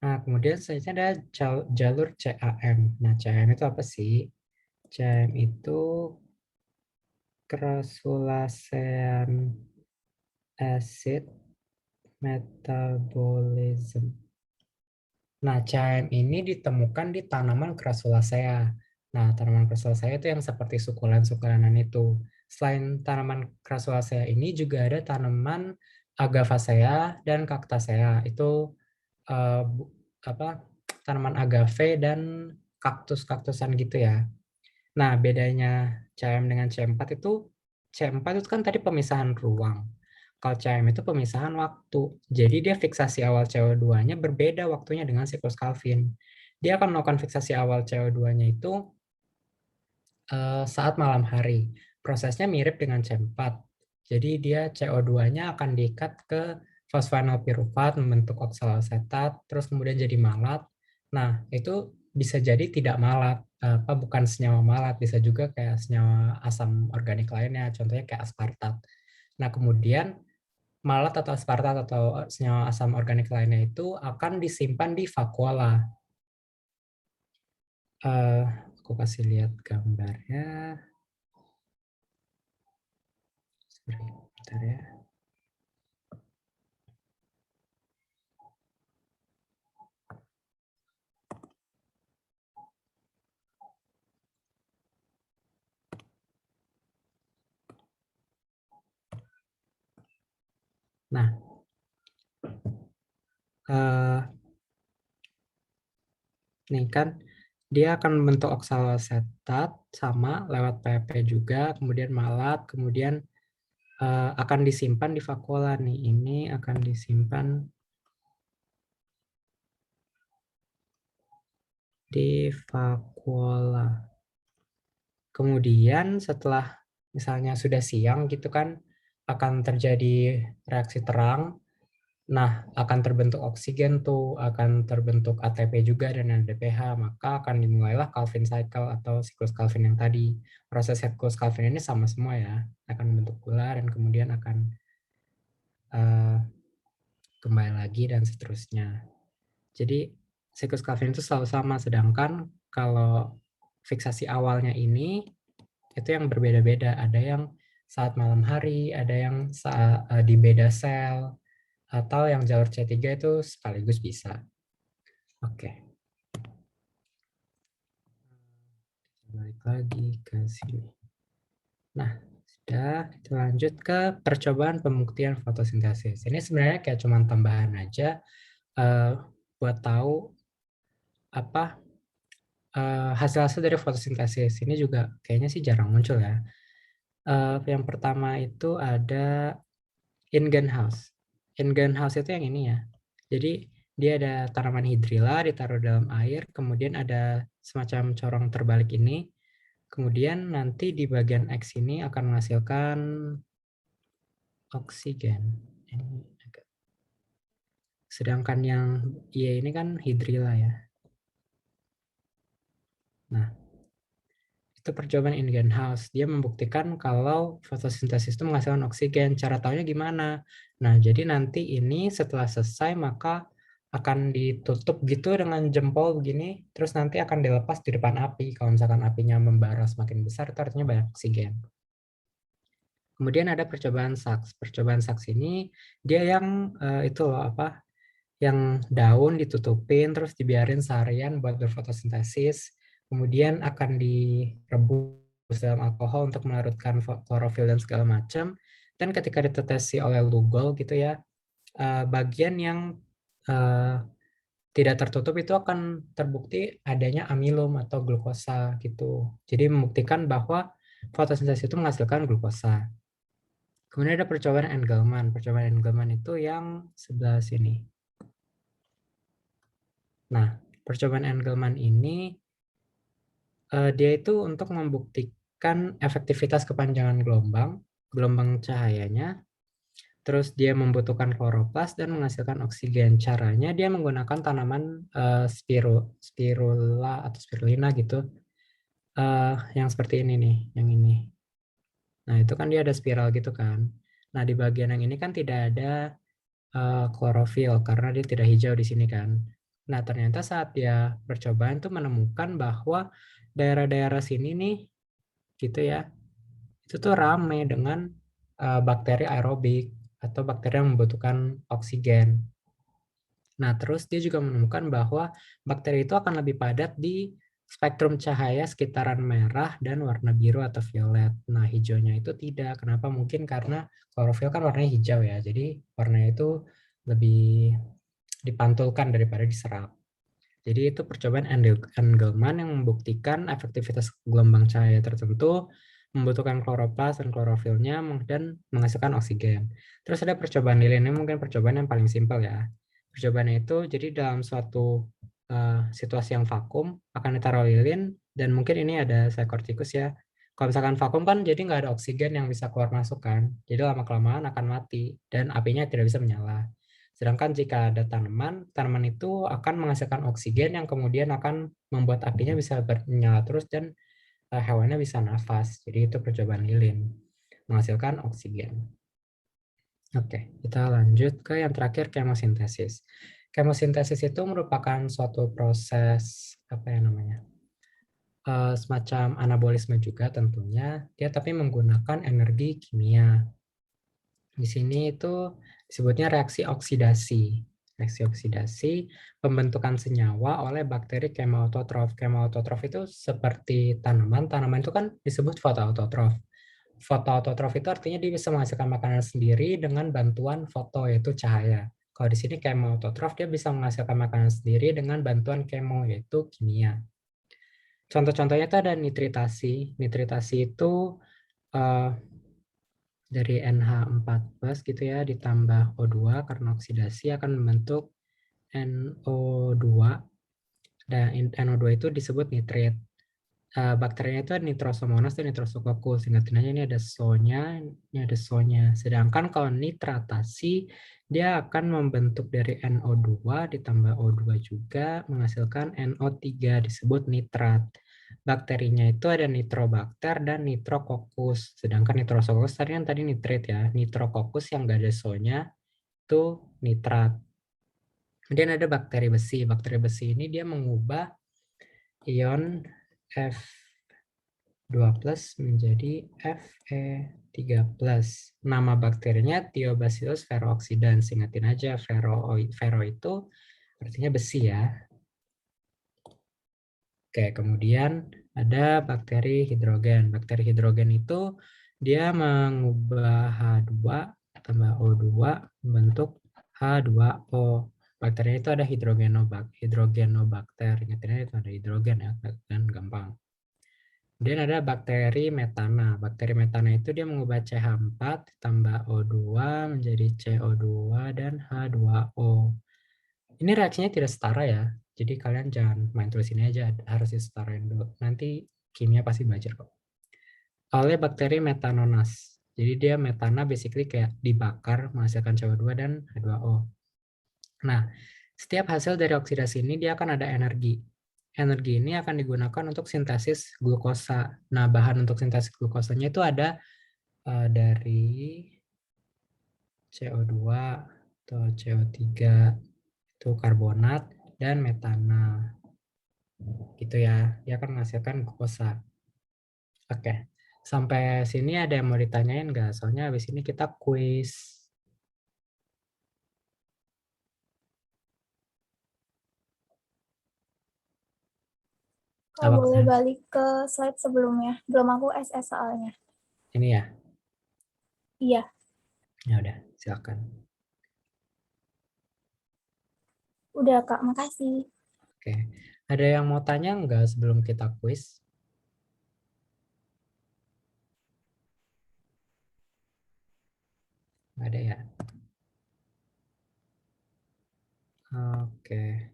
Nah, kemudian selanjutnya ada jalur CAM. Nah, CAM itu apa sih? CAM itu crassulacean acid metabolism. Nah, CAM ini ditemukan di tanaman Crassulaceae. Nah, tanaman Crassulaceae itu yang seperti sukulen-sukulanan itu. Selain tanaman Crassulaceae ini juga ada tanaman Agavacea dan Cactaceae. Itu uh, apa tanaman agave dan kaktus-kaktusan gitu ya. Nah, bedanya CM dengan C4 itu, C4 itu kan tadi pemisahan ruang. Kalau CM itu pemisahan waktu. Jadi dia fiksasi awal CO2-nya berbeda waktunya dengan siklus Calvin. Dia akan melakukan fiksasi awal CO2-nya itu saat malam hari. Prosesnya mirip dengan C4. Jadi dia CO2-nya akan diikat ke fosfanopiruvat membentuk oksaloasetat, terus kemudian jadi malat. Nah, itu bisa jadi tidak malat, bukan senyawa malat, bisa juga kayak senyawa asam organik lainnya, contohnya kayak aspartat. Nah, kemudian malat atau aspartat atau senyawa asam organik lainnya itu akan disimpan di vakuola. Aku kasih lihat gambarnya. Bentar ya. Nah, nih kan dia akan membentuk oksaloasetat sama lewat PP juga, kemudian malat, kemudian akan disimpan di vakuola nih. Ini akan disimpan di vakuola. Kemudian setelah misalnya sudah siang gitu kan, akan terjadi reaksi terang. Nah, akan terbentuk oksigen tuh, akan terbentuk ATP juga dan NADPH, maka akan dimulailah Calvin cycle atau siklus Calvin yang tadi. Proses siklus Calvin ini sama semua ya, akan membentuk gula dan kemudian akan kembali lagi dan seterusnya. Jadi siklus Calvin itu selalu sama, sedangkan kalau fiksasi awalnya ini itu yang berbeda-beda. Ada yang saat malam hari, ada yang saat di beda sel, atau yang jalur C3 itu sekaligus bisa. Oke. Balik lagi ke sini. Nah, sudah kita lanjut ke percobaan pembuktian fotosintesis. Ini sebenarnya kayak cuman tambahan aja buat tahu apa hasil-hasil dari fotosintesis. Ini juga kayaknya sih jarang muncul ya. Yang pertama itu ada in-greenhouse. In-greenhouse itu yang ini ya. Jadi dia ada tanaman hidrilla ditaruh dalam air, kemudian ada semacam corong terbalik ini. Kemudian nanti di bagian X ini akan menghasilkan oksigen. Sedangkan yang Y ini kan hidrilla ya. Nah, Itu percobaan Ingenhouse. Dia membuktikan kalau fotosintesis itu menghasilkan oksigen. Cara taunya gimana? Nah, jadi nanti ini setelah selesai maka akan ditutup gitu dengan jempol begini, terus nanti akan dilepas di depan api. Kalau misalkan apinya membara semakin besar, itu artinya banyak oksigen. Kemudian ada percobaan Sachs. Percobaan Sachs ini dia yang itu loh apa? Yang daun ditutupin terus dibiarin seharian buat berfotosintesis, kemudian akan direbus dalam alkohol untuk melarutkan klorofil dan segala macam. Dan ketika ditetesi oleh Lugol gitu ya, bagian yang tidak tertutup itu akan terbukti adanya amilum atau glukosa gitu. Jadi membuktikan bahwa fotosintesis itu menghasilkan glukosa. Kemudian ada percobaan Engelmann. Percobaan Engelmann itu yang sebelah sini. Nah, percobaan Engelmann ini dia itu untuk membuktikan efektivitas kepanjangan gelombang cahayanya, terus dia membutuhkan kloroplas dan menghasilkan oksigen. Caranya dia menggunakan tanaman spirula atau spirulina gitu, yang seperti ini nih, yang ini. Nah, itu kan dia ada spiral gitu kan. Nah, di bagian yang ini kan tidak ada klorofil karena dia tidak hijau di sini kan. Nah, ternyata saat dia percobaan tuh menemukan bahwa daerah-daerah sini nih gitu ya, itu tuh rame dengan bakteri aerobik atau bakteri yang membutuhkan oksigen. Nah, terus dia juga menemukan bahwa bakteri itu akan lebih padat di spektrum cahaya sekitaran merah dan warna biru atau violet. Nah, hijaunya itu tidak. Kenapa? Mungkin karena klorofil kan warnanya hijau ya. Jadi warnanya itu lebih dipantulkan daripada diserap. Jadi itu percobaan Engelmann yang membuktikan efektivitas gelombang cahaya tertentu, membutuhkan kloroplas dan klorofilnya, dan menghasilkan oksigen. Terus ada percobaan lilin, ini mungkin percobaan yang paling simpel ya. Percobaannya itu jadi dalam suatu situasi yang vakum akan ditaruh lilin, dan mungkin ini ada seekor tikus ya. Kalau misalkan vakum kan jadi nggak ada oksigen yang bisa keluar masuk kan, jadi lama-kelamaan akan mati dan apinya tidak bisa menyala. Sedangkan jika ada tanaman, tanaman itu akan menghasilkan oksigen yang kemudian akan membuat apinya bisa menyala terus dan hewannya bisa nafas. Jadi itu percobaan lilin, menghasilkan oksigen. Oke, kita lanjut ke yang terakhir, kemosintesis. Kemosintesis itu merupakan suatu proses apa ya namanya? Semacam anabolisme juga tentunya, dia tapi menggunakan energi kimia. Di sini itu disebutnya reaksi oksidasi. Reaksi oksidasi, pembentukan senyawa oleh bakteri kemoautotrof. Kemoautotrof itu seperti tanaman. Tanaman itu kan disebut fotoautotrof. Fotoautotrof itu artinya dia bisa menghasilkan makanan sendiri dengan bantuan foto, yaitu cahaya. Kalau di sini kemoautotrof, dia bisa menghasilkan makanan sendiri dengan bantuan kemo, yaitu kimia. Contoh-contohnya itu ada nitritasi. Nitritasi itu dari NH14 gitu ya ditambah O2 karena oksidasi akan membentuk NO2, dan NO2 itu disebut nitrit. Bakterinya itu Nitrosomonas dan Nitrosococcus. Ingatin aja ini ada So-nya, ini ada So-nya. Sedangkan kalau nitratasi dia akan membentuk dari NO2 ditambah O2 juga menghasilkan NO3 disebut nitrat. Bakterinya itu ada Nitrobacter dan Nitrococcus. Sedangkan Nitrosococcus tadi nitrit ya. Nitrococcus yang nggak ada So-nya itu nitrat. Kemudian ada bakteri besi. Bakteri besi ini dia mengubah ion F2+ menjadi Fe3+. Nama bakterinya Thiobacillus ferrooxidans. Ingatin aja, ferro itu artinya besi ya. Oke, kemudian ada bakteri hidrogen. Bakteri hidrogen itu dia mengubah H2 tambah O2 membentuk H2O. Bakterinya itu ada hidrogenobakter. Ingatin aja itu ada hidrogen ya, kan gampang. Kemudian ada bakteri metana. Bakteri metana itu dia mengubah CH4 tambah O2 menjadi CO2 dan H2O. Ini reaksinya tidak setara ya. Jadi kalian jangan main tulis ini aja, harus disetarain dulu. Nanti kimia pasti belajar kok. Oleh bakteri metanonas. Jadi dia metana basically kayak dibakar menghasilkan CO2 dan H2O. Nah, setiap hasil dari oksidasi ini dia akan ada energi. energi ini akan digunakan untuk sintesis glukosa. Nah, bahan untuk sintesis glukosanya itu ada dari CO2 atau CO3, itu karbonat, dan metanol. Gitu ya, dia akan menghasilkan glukosa. Oke, sampai sini ada yang mau ditanyain nggak? Soalnya habis ini kita kuis. Kalau Apa? boleh balik ke slide sebelumnya. Belum aku SS soalnya. Ini ya? Iya. Ya udah, silakan. Udah, Kak. Makasih. Oke, ada yang mau tanya nggak sebelum kita kuis? Nggak ada ya? Oke.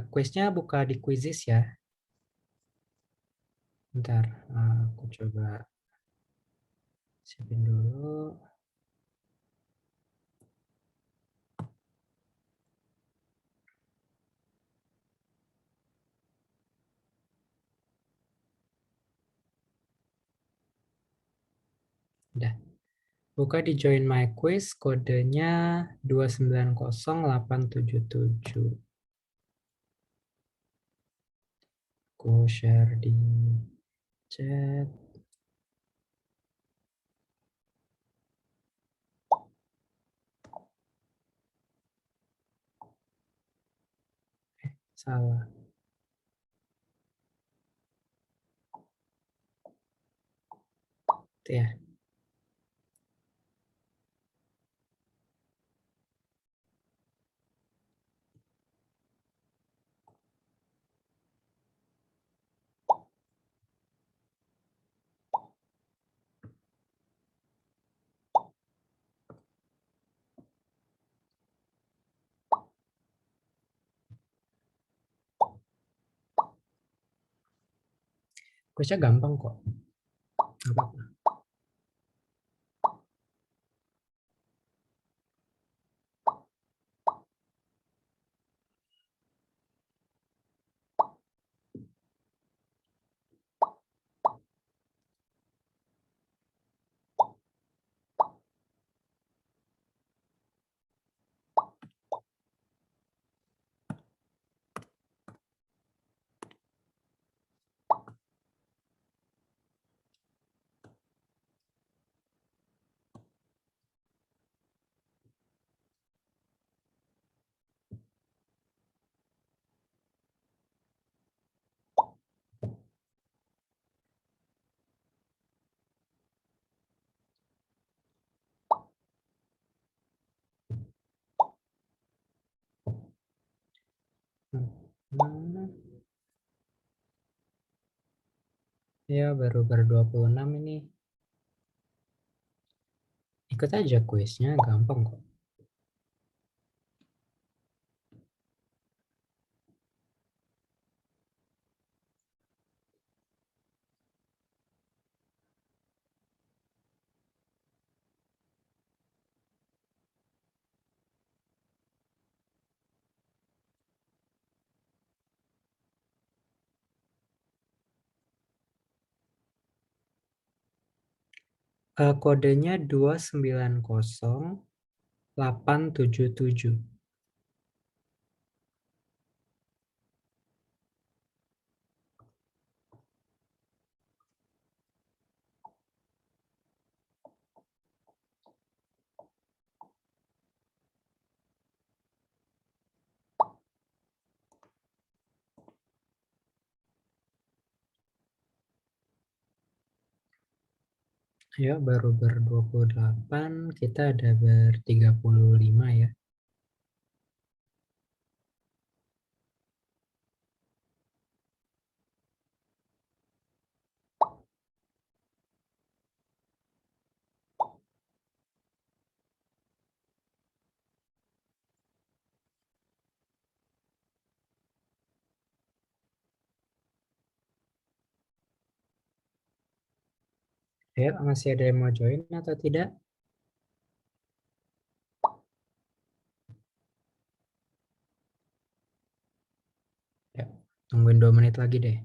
Kuisnya buka di Quizizz ya. Bentar, aku coba siapin dulu. Udah. Buka di Join My Quiz, kodenya 2900877. Aku share di chat. Salah. Itu ya. Quiznya gampang kok. Nggak apa-apa. Ya, baru 26 ini. Ikut aja kuisnya, gampang kok. Kodenya 2900877. Ya, baru ber-28, kita ada ber-35 ya. Ya, masih ada yang mau join atau tidak? Tungguin 2 menit lagi deh.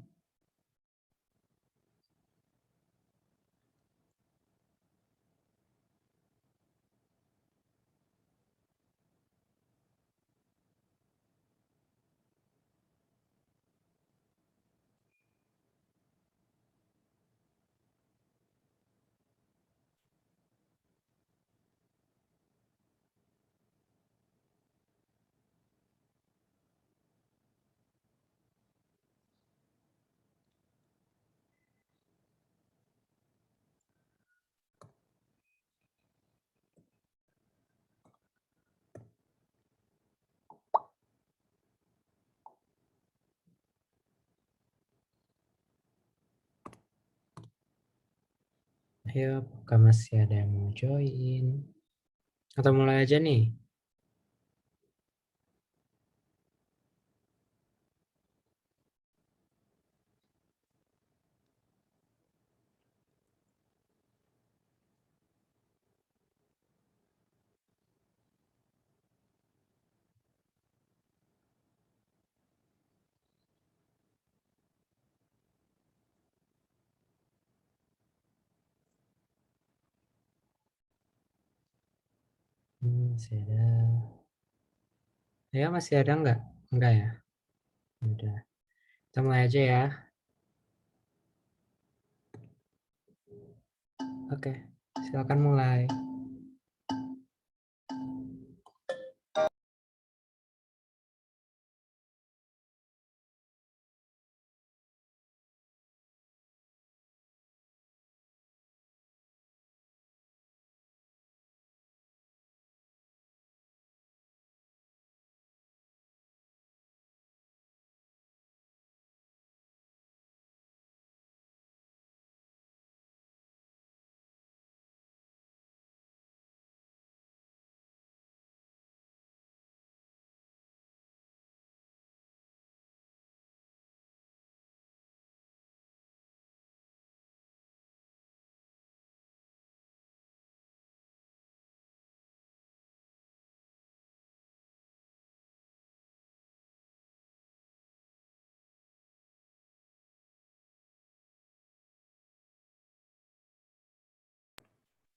Ayo, apakah masih ada yang mau join? Atau mulai aja nih? Masih ada. Ya, masih ada nggak? Enggak ya? Udah. Kita mulai aja ya. Oke, silakan mulai.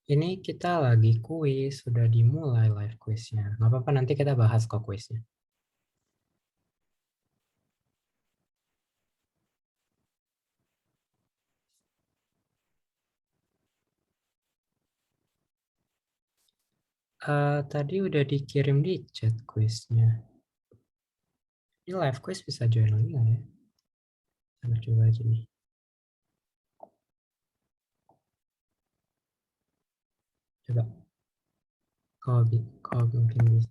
Ini kita lagi kuis, sudah dimulai live quiznya. Nggak apa-apa, nanti kita bahas kok kuisnya. Tadi udah dikirim di chat kuisnya. Ini live quiz bisa join lagi nggak ya? Kita coba aja nih. Coba, kalau mungkin bisa.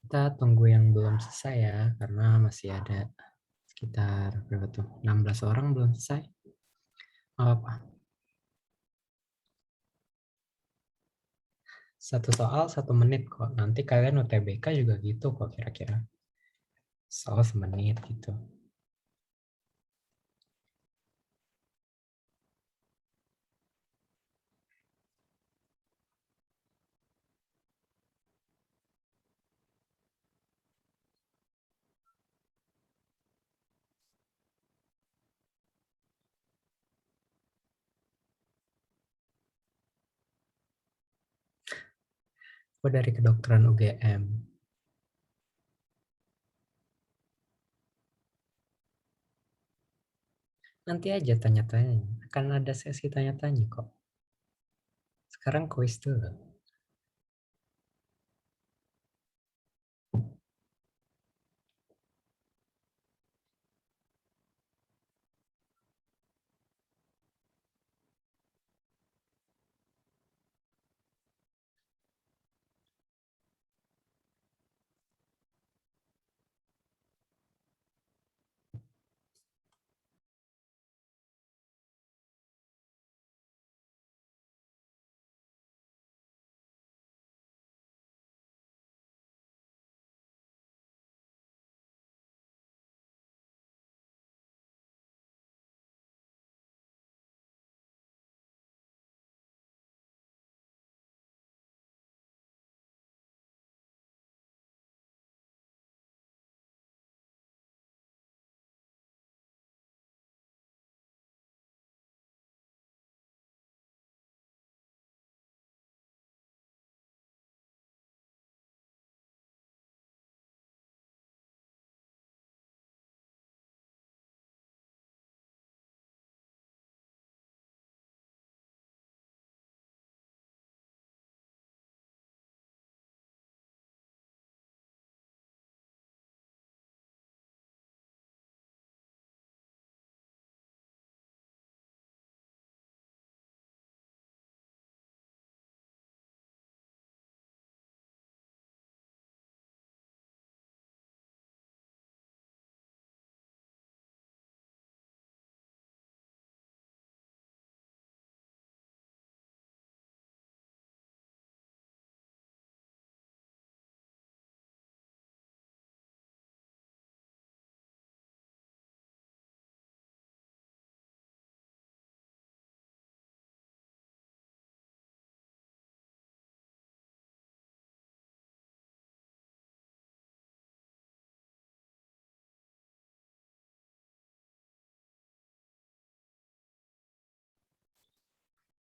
Kita tunggu yang belum selesai ya, karena masih ada sekitar berapa tuh? 16 orang belum selesai. Nggak apa-apa. Satu soal 1 menit kok. Nanti kalian UTBK juga gitu kok kira-kira. Soal 1 menit gitu. Aku dari kedokteran UGM. Nanti aja tanya-tanya. Akan ada sesi tanya-tanya kok. Sekarang kuis dulu.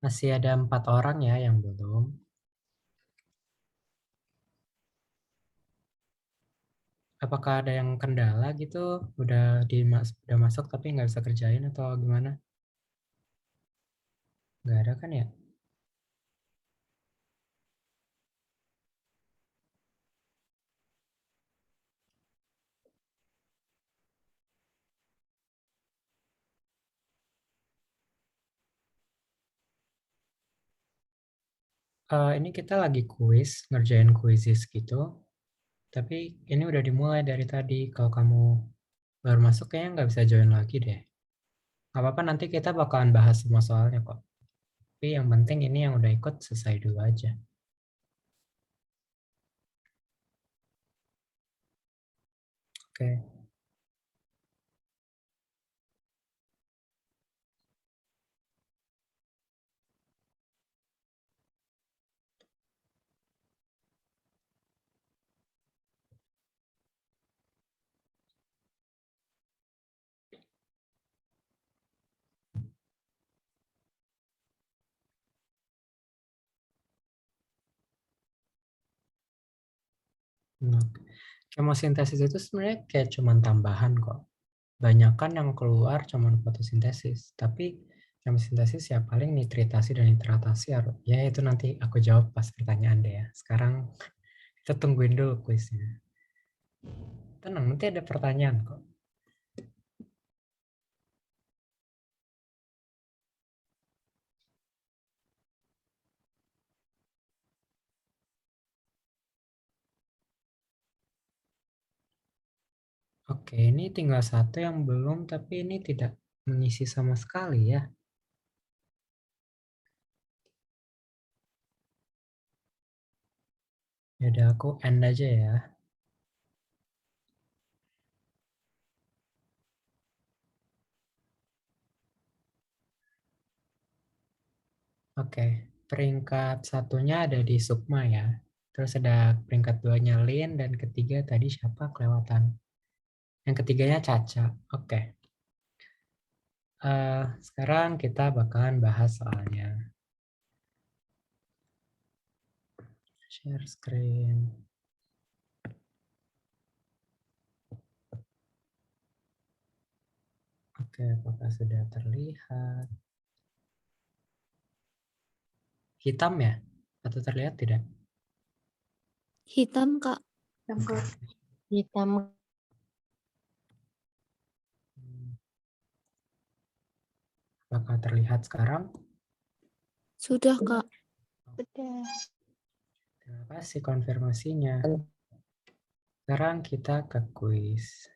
Masih ada 4 orang ya yang belum. Apakah ada yang kendala gitu? Udah masuk tapi nggak bisa kerjain atau gimana? Nggak ada kan ya? Ini kita lagi kuis, ngerjain kuisis gitu. Tapi ini udah dimulai dari tadi. Kalau kamu baru masuk kayaknya nggak bisa join lagi deh. Nggak apa-apa, nanti kita bakalan bahas semua soalnya kok. Tapi yang penting ini yang udah ikut selesai dulu aja. Oke. Nah, kemosintesis itu sebenarnya kayak cuman tambahan kok. Banyakan yang keluar cuman fotosintesis. Tapi kemosintesis ya paling nitritasi dan nitratasi. Ya itu nanti aku jawab pas pertanyaan deh ya. Sekarang kita tungguin dulu kuisnya. Tenang, nanti ada pertanyaan kok. Oke, ini tinggal satu yang belum, tapi ini tidak mengisi sama sekali ya. Yaudah, aku end aja ya. Oke, peringkat satunya ada di Sukma ya. Terus ada peringkat 2-nya Lin, dan ketiga tadi siapa kelewatan. Yang ketiganya Caca. Oke. Sekarang kita bakalan bahas soalnya. Share screen. Oke, apakah sudah terlihat? Hitam ya? Atau terlihat tidak? Hitam, Kak. Oke. Hitam. Apakah terlihat sekarang? Sudah, Kak. Sudah. Terima kasih konfirmasinya. Sekarang kita ke kuis.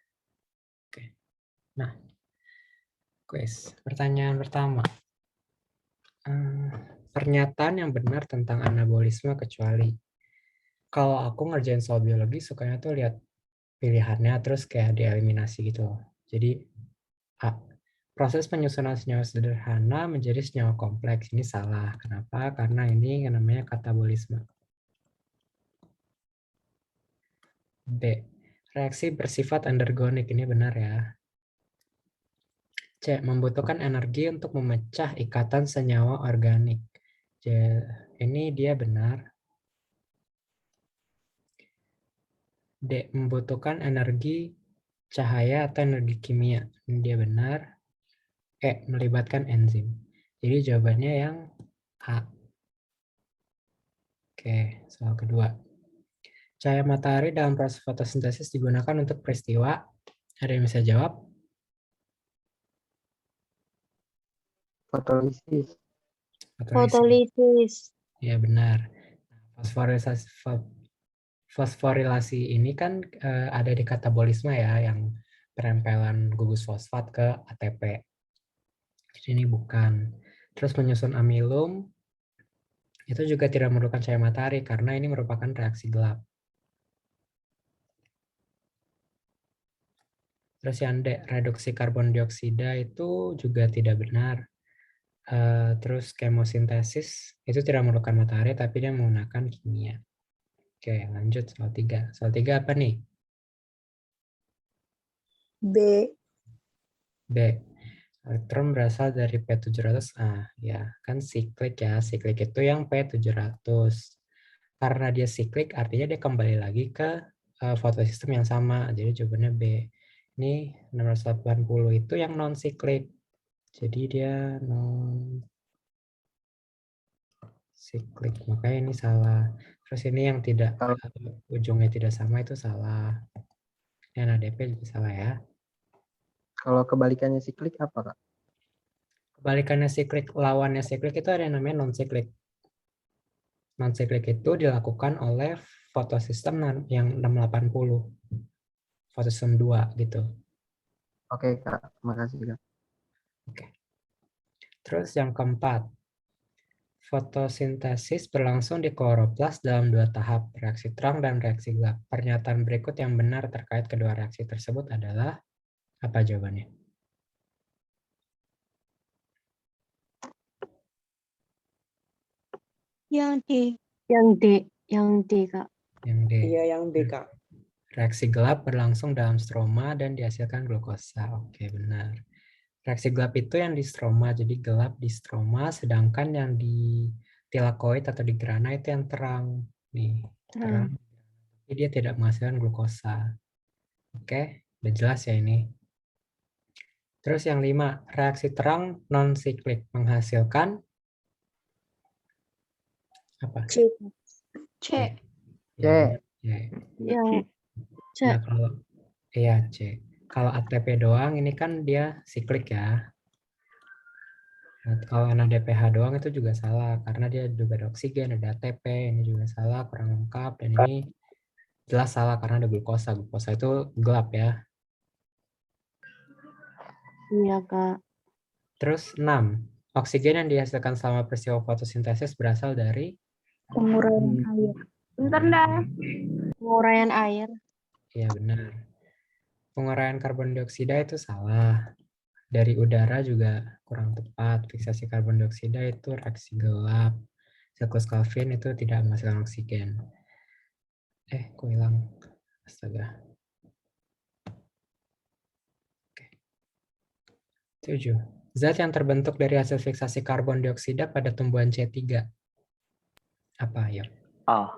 Oke. Nah, kuis. Pertanyaan pertama. Pernyataan yang benar tentang anabolisme kecuali. Kalau aku ngerjain soal biologi, sukanya tuh lihat pilihannya terus kayak dieliminasi gitu loh. Jadi A. Proses penyusunan senyawa sederhana menjadi senyawa kompleks. Ini salah. Kenapa? Karena ini yang namanya katabolisme. B. Reaksi bersifat endergonik. Ini benar ya. C. Membutuhkan energi untuk memecah ikatan senyawa organik. Ini dia benar. D. Membutuhkan energi cahaya atau energi kimia. Ini dia benar. E. Melibatkan enzim. Jadi jawabannya yang A. Oke, soal kedua. Cahaya matahari dalam proses fotosintesis digunakan untuk peristiwa. Ada yang bisa jawab? Fotolisis. Fotolisis. Ya benar. Fosforilasi ini kan ada di katabolisme ya, yang penempelan gugus fosfat ke ATP. Jadi ini bukan. Terus menyusun amilum itu juga tidak memerlukan cahaya matahari karena ini merupakan reaksi gelap. Terus yang D, reduksi karbon dioksida itu juga tidak benar. Terus kemosintesis itu tidak memerlukan matahari tapi dia menggunakan kimia. Oke, lanjut soal 3. Soal 3 apa nih? B. B. Elektron berasal dari P700. Ya, kan siklik ya. Siklik itu yang P700. Karena dia siklik, artinya dia kembali lagi ke fotosistem yang sama. Jadi jawabannya B. Ini 680 itu yang non siklik. Jadi dia non siklik, makanya ini salah. Terus ini yang tidak ujungnya tidak sama itu salah. Yang ADP juga salah ya. Kalau kebalikannya siklik apa, Kak? Kebalikannya siklik, lawannya siklik itu ada yang namanya non siklik. Non siklik itu dilakukan oleh fotosistem yang 680. Fotosistem 2 gitu. Oke, Kak. Makasih, Kak. Oke. Terus yang keempat, fotosintesis berlangsung di kloroplas dalam 2 tahap, reaksi terang dan reaksi gelap. Pernyataan berikut yang benar terkait kedua reaksi tersebut adalah apa jawabannya? Yang D. Yang D. Yang D, Kak. Yang D. Iya, yang D, Kak. Reaksi gelap berlangsung dalam stroma dan dihasilkan glukosa. Oke, benar. Reaksi gelap itu yang di stroma, jadi gelap di stroma, sedangkan yang di tilakoid atau di grana itu yang terang. Nih, terang. Jadi dia tidak menghasilkan glukosa. Oke, udah jelas ya ini. Terus yang 5, reaksi terang non-siklik menghasilkan apa? C. C. Ya, C. Yang C. Nah, kalau iya C. Kalau ATP doang ini kan dia siklik ya. Nah, kalau NADPH doang itu juga salah karena dia juga ada oksigen, ada ATP, ini juga salah, kurang lengkap, dan ini jelas salah karena ada glukosa. Glukosa itu gelap ya. Iya, Kak. Terus 6. Oksigen yang dihasilkan selama peristiwa fotosintesis berasal dari Penguraian air. Bentar dah. Penguraian air. Iya benar. Penguraian karbon dioksida itu salah. Dari udara juga kurang tepat. Fiksasi karbon dioksida itu reaksi gelap. Siklus Calvin itu tidak menghasilkan oksigen. Kok hilang? Astaga. 7. Zat yang terbentuk dari hasil fiksasi karbon dioksida pada tumbuhan C3. Apa ya? A.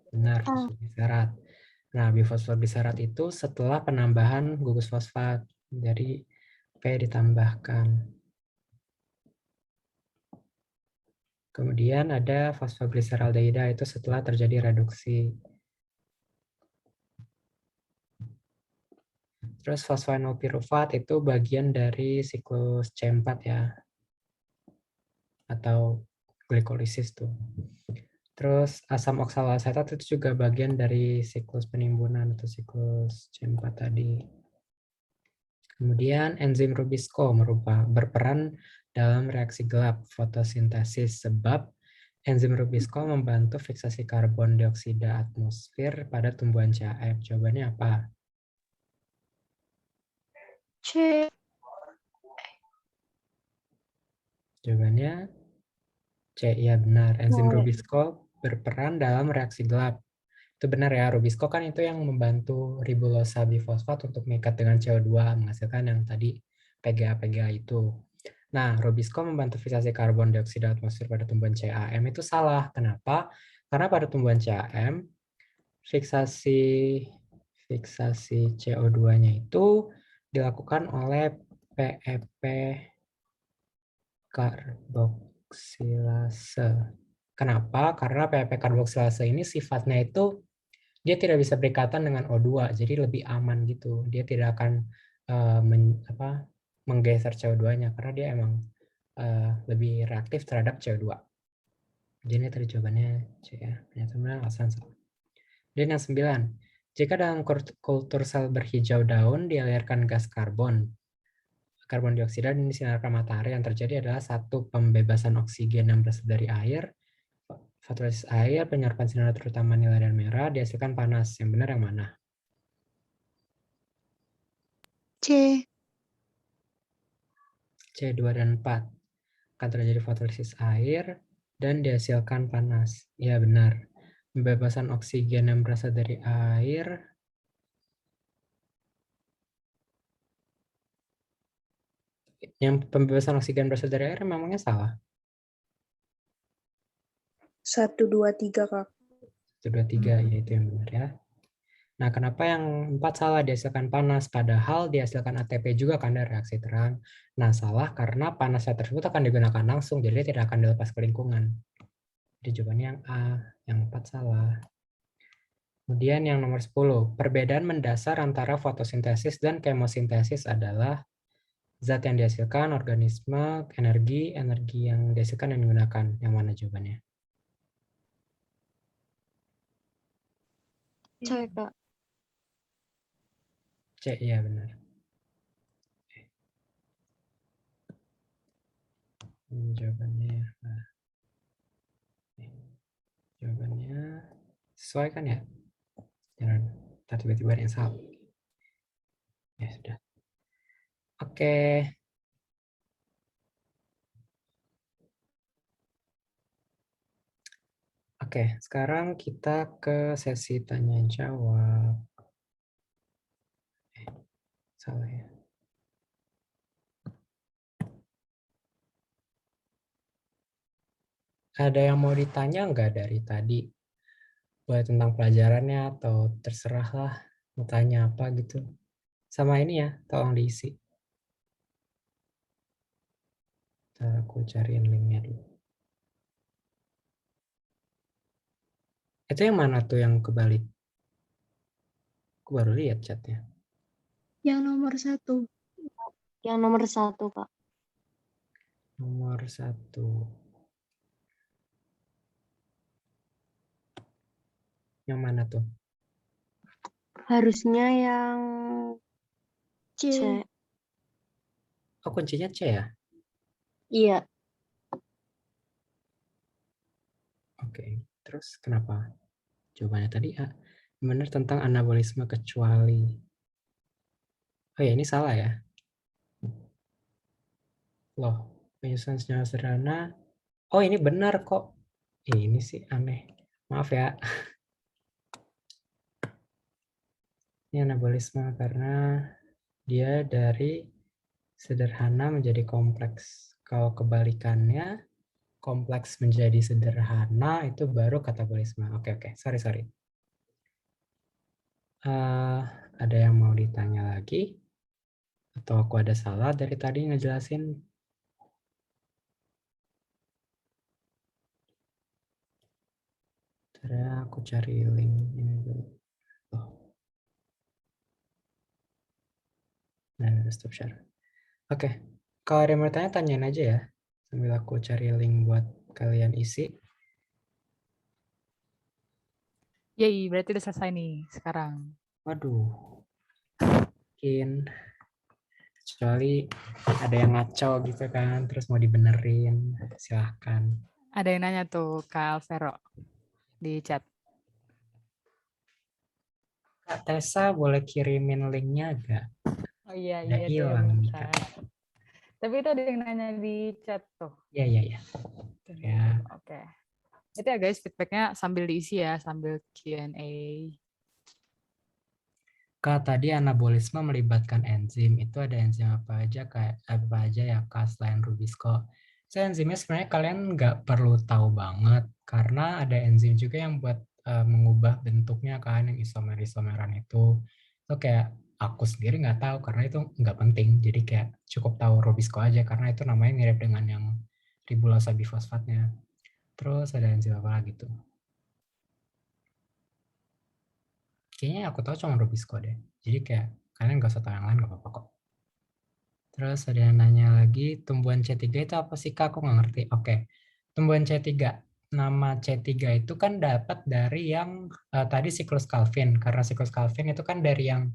Benar, bisarat. Nah, bifosfor bisarat itu setelah penambahan gugus fosfat. Jadi P ditambahkan. Kemudian ada fosfogliseraldehyda itu setelah terjadi reduksi. Terus fosfoenolpirufat itu bagian dari siklus C4 ya. Atau glikolisis tuh. Terus asam oksaloasetat itu juga bagian dari siklus penimbunan atau siklus C4 tadi. Kemudian enzim Rubisco berperan dalam reaksi gelap fotosintesis sebab enzim Rubisco membantu fiksasi karbon dioksida atmosfer pada tumbuhan CAF. Jawabannya apa? C. Jawabannya C. Iya benar. Enzim C. Rubisco berperan dalam reaksi gelap. Itu benar ya, Rubisco kan itu yang membantu ribulosa bifosfat untuk mengikat dengan CO2, menghasilkan yang tadi PGA-PGA itu. Nah, Rubisco membantu fiksasi karbon dioksida atmosfer pada tumbuhan CAM itu salah. Kenapa? Karena pada tumbuhan CAM, fiksasi CO2-nya itu dilakukan oleh PEP karboksilase. Kenapa? Karena PEP karboksilase ini sifatnya itu dia tidak bisa berikatan dengan O2, jadi lebih aman gitu. Dia tidak akan menggeser CO2-nya karena dia emang lebih reaktif terhadap CO2. Jadi ini tadi jawabannya C ya. Ternyata benar, alasan salah. Dan yang 9, jika dalam kultur sel berhijau daun dialirkan gas karbon dioksida dan disinarkan matahari, yang terjadi adalah satu pembebasan oksigen yang berasal dari air, fotosintesis air, penyerapan sinar terutama nilai dan merah, dihasilkan panas. Yang benar yang mana? C. C2 dan 4. Akan terjadi fotolisis air dan dihasilkan panas. Ya benar. Pembebasan oksigen yang berasal dari air. Yang pembebasan oksigen berasal dari air memangnya salah? 1, 2, 3, Kak. 1, 2, 3, ya itu yang benar ya. Nah, kenapa yang 4 salah dihasilkan panas? Padahal dihasilkan ATP juga kan dari reaksi terang. Nah, salah karena panasnya tersebut akan digunakan langsung, jadi tidak akan dilepas ke lingkungan. Jadi jawabannya yang A, yang 4 salah. Kemudian yang nomor 10, perbedaan mendasar antara fotosintesis dan kemosintesis adalah zat yang dihasilkan, organisme, energi yang dihasilkan dan digunakan. Yang mana jawabannya? C, Kak. C, iya benar. Jawabannya, jawabannya sesuai kan ya? Jangan tiba-tiba yang salah. Ya sudah. Oke. Oke, sekarang kita ke sesi tanya jawab. Salah ya. Ada yang mau ditanya nggak dari tadi? Boleh tentang pelajarannya atau terserah lah mau tanya apa gitu. Sama ini ya, tolong diisi. Ntar aku cariin linknya dulu. Itu yang mana tuh yang kebalik? Aku baru lihat chatnya. Yang nomor 1. Yang nomor 1, Kak. Nomor 1. Yang mana tuh? Harusnya yang C. C. Oh, kuncinya C ya? Iya. Oke. Terus kenapa? Jawabannya tadi A. Benar tentang anabolisme kecuali. Oh ya, ini salah ya. Loh, penyusunan senyawa sederhana. Oh, ini benar kok. Ini sih aneh. Maaf ya. Ini anabolisme karena dia dari sederhana menjadi kompleks. Kalau kebalikannya, kompleks menjadi sederhana, itu baru katabolisme. Oke, oke. Sorry. Ada yang mau ditanya lagi? Atau aku ada salah dari tadi ngejelasin? Aku cari link ini dulu. Oh. Nah, stop share. Oke, kalau ada yang mau tanya, tanyain aja ya. Sambil aku cari link buat kalian isi. Yay, berarti udah selesai nih sekarang. Waduh, mungkin kecuali ada yang ngaco gitu kan, terus mau dibenerin, silahkan. Ada yang nanya tuh Kak Alvero di chat. Kak Tessa boleh kirimin linknya agak? Oh iya, Udah iya deh, hilang nih, bentar. Kak. Tapi itu ada yang nanya di chat tuh. Iya. Ya. Oke. Itu ya guys, feedbacknya sambil diisi ya, sambil Q&A. Kak, tadi anabolisme melibatkan enzim. Itu ada enzim apa aja ya, Kak, selain Rubisco? So, enzimnya sebenarnya kalian nggak perlu tahu banget, karena ada enzim juga yang buat mengubah bentuknya kan, yang isomeran itu. Itu kayak aku sendiri nggak tahu, karena itu nggak penting. Jadi kayak cukup tahu Rubisco aja, karena itu namanya mirip dengan yang ribulosa bifosfatnya. Terus ada enzim apa lagi tuh? Kayaknya aku tahu cuma Rubisco deh. Jadi kayak kalian nggak usah tahu yang lain, nggak apa-apa kok. Terus ada yang nanya lagi, tumbuhan C3 itu apa sih Kak? Aku nggak ngerti. Oke, tumbuhan C3. Nama C3 itu kan dapat dari yang tadi siklus Calvin. Karena siklus Calvin itu kan dari yang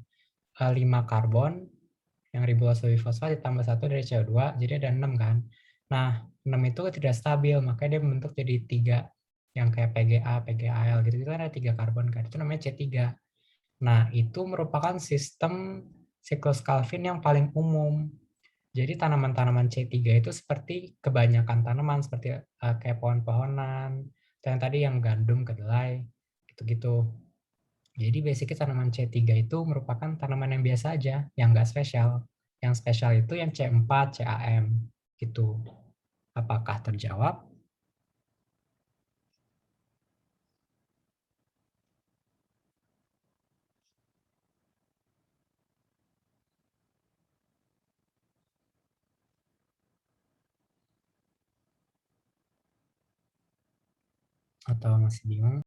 5 karbon, yang ribosa bifosfat ditambah 1 dari CO2, jadi ada 6 kan. Nah, 6 itu tidak stabil, makanya dia membentuk jadi 3. Yang kayak PGA, PGAL gitu. Itu kan ada 3 karbon kan. Itu namanya C3. Nah, itu merupakan sistem siklus Calvin yang paling umum. Jadi tanaman-tanaman C3 itu seperti kebanyakan tanaman, seperti kayak pohon-pohonan, atau yang tadi yang gandum, kedelai, gitu-gitu. Jadi basically tanaman C3 itu merupakan tanaman yang biasa aja, yang nggak spesial. Yang spesial itu yang C4, CAM, gitu. Apakah terjawab? Atau masih bingung?